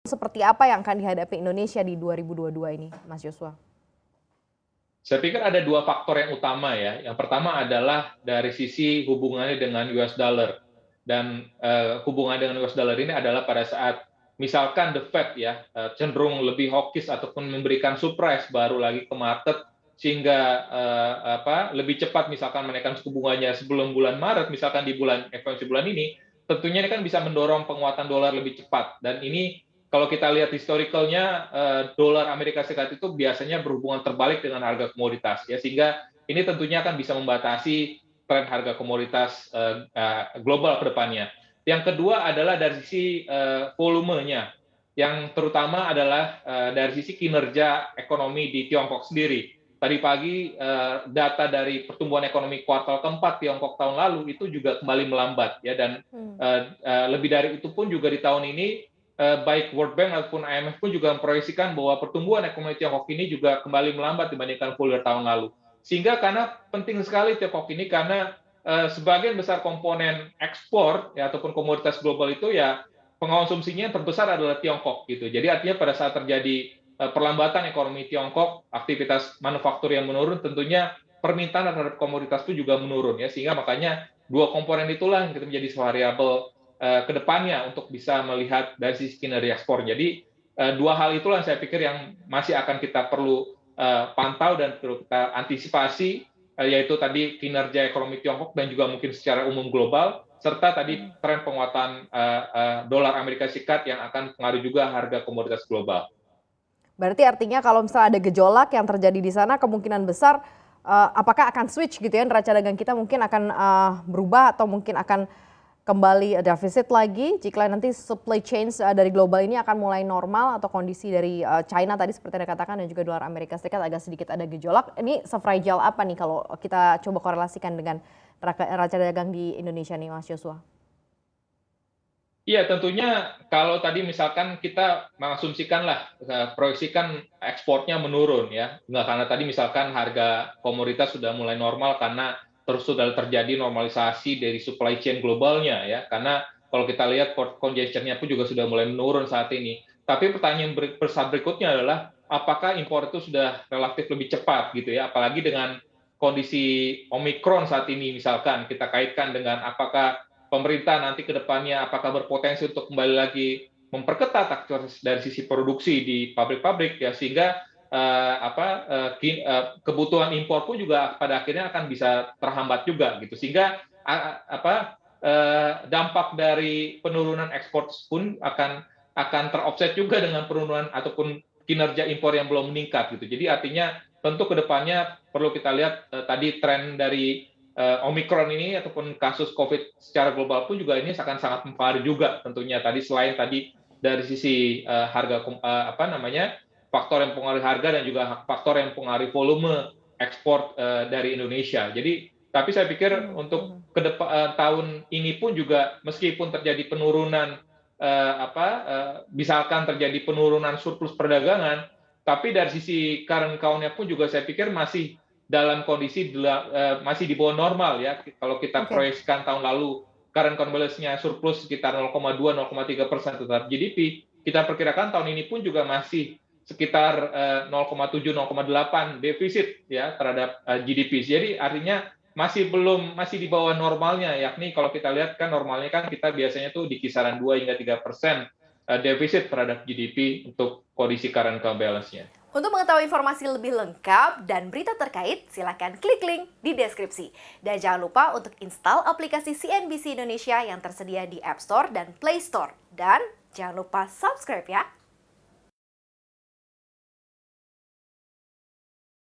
Seperti apa yang akan dihadapi Indonesia di 2022 ini, Mas Joshua? Saya pikir ada dua faktor yang utama ya. Yang pertama adalah dari sisi hubungannya dengan US dollar. Dan hubungan dengan US dollar ini adalah pada saat misalkan the Fed ya cenderung lebih hawkish ataupun memberikan surprise baru lagi ke market sehingga lebih cepat misalkan menaikkan suku bunganya sebelum bulan Maret, misalkan di bulan FOMC bulan ini, tentunya ini kan bisa mendorong penguatan dolar lebih cepat. Dan ini kalau kita lihat historicalnya, dolar Amerika Serikat itu biasanya berhubungan terbalik dengan harga komoditas, ya, sehingga ini tentunya akan bisa membatasi tren harga komoditas global ke depannya. Yang kedua adalah dari sisi volumenya, yang terutama adalah dari sisi kinerja ekonomi di Tiongkok sendiri. Tadi pagi data dari pertumbuhan ekonomi kuartal keempat Tiongkok tahun lalu itu juga kembali melambat, ya, dan lebih dari itu pun juga di tahun ini baik World Bank ataupun IMF pun juga memproyeksikan bahwa pertumbuhan ekonomi Tiongkok ini juga kembali melambat dibandingkan full year tahun lalu. Sehingga karena penting sekali Tiongkok ini karena sebagian besar komponen ekspor ya, ataupun komoditas global itu ya pengonsumsinya yang terbesar adalah Tiongkok gitu. Jadi artinya pada saat terjadi perlambatan ekonomi Tiongkok, aktivitas manufaktur yang menurun, tentunya permintaan terhadap komoditas itu juga menurun ya, sehingga makanya dua komponen itulah yang kita menjadi variabel ke depannya untuk bisa melihat dari sisi kinerja ekspor. Jadi dua hal itulah saya pikir yang masih akan kita perlu pantau dan perlu kita antisipasi, yaitu tadi kinerja ekonomi Tiongkok dan juga mungkin secara umum global, serta tadi tren penguatan dolar Amerika Serikat yang akan mempengaruhi juga harga komoditas global. Berarti artinya kalau misalnya ada gejolak yang terjadi di sana, kemungkinan besar apakah akan switch gitu ya, neraca dagang kita mungkin akan berubah atau mungkin akan kembali defisit lagi jika nanti supply chain dari global ini akan mulai normal atau kondisi dari China tadi seperti Anda katakan dan juga dolar Amerika Serikat agak sedikit ada gejolak. Ini se-fragile apa nih kalau kita coba korelasikan dengan neraca dagang di Indonesia nih, Mas Joshua? Iya, tentunya kalau tadi misalkan kita mengasumsikanlah, proyeksikan ekspornya menurun ya, nggak karena tadi misalkan harga komoditas sudah mulai normal karena terus sudah terjadi normalisasi dari supply chain globalnya ya, karena kalau kita lihat port congestion-nya pun juga sudah mulai menurun saat ini. Tapi pertanyaan besar berikutnya adalah apakah impor itu sudah relatif lebih cepat gitu ya, apalagi dengan kondisi Omikron saat ini misalkan kita kaitkan dengan apakah pemerintah nanti ke depannya apakah berpotensi untuk kembali lagi memperketat aktivitas dari sisi produksi di pabrik-pabrik ya, sehingga kebutuhan impor pun juga pada akhirnya akan bisa terhambat juga gitu, sehingga dampak dari penurunan ekspor pun akan teroffset juga dengan penurunan ataupun kinerja impor yang belum meningkat gitu. Jadi artinya tentu ke depannya perlu kita lihat tadi tren dari Omikron ini ataupun kasus COVID secara global pun juga ini akan sangat mempengaruhi juga tentunya tadi, selain tadi dari sisi harga faktor yang mempengaruhi harga dan juga faktor yang mempengaruhi volume ekspor dari Indonesia. Jadi tapi saya pikir untuk tahun ini pun juga meskipun terjadi penurunan misalkan terjadi penurunan surplus perdagangan, tapi dari sisi current account-nya pun juga saya pikir masih dalam kondisi masih di bawah normal ya. Kalau kita proyeksikan tahun lalu current account balance-nya surplus sekitar 0,2-0,3% terhadap GDP, kita perkirakan tahun ini pun juga masih sekitar 0,7-0,8 defisit ya terhadap GDP. Jadi artinya masih di bawah normalnya, yakni kalau kita lihat kan normalnya kan kita biasanya tuh di kisaran 2 hingga 3% defisit terhadap GDP untuk kondisi current account balance-nya. Untuk mengetahui informasi lebih lengkap dan berita terkait, silakan klik link di deskripsi. Dan jangan lupa untuk install aplikasi CNBC Indonesia yang tersedia di App Store dan Play Store. Dan jangan lupa subscribe ya.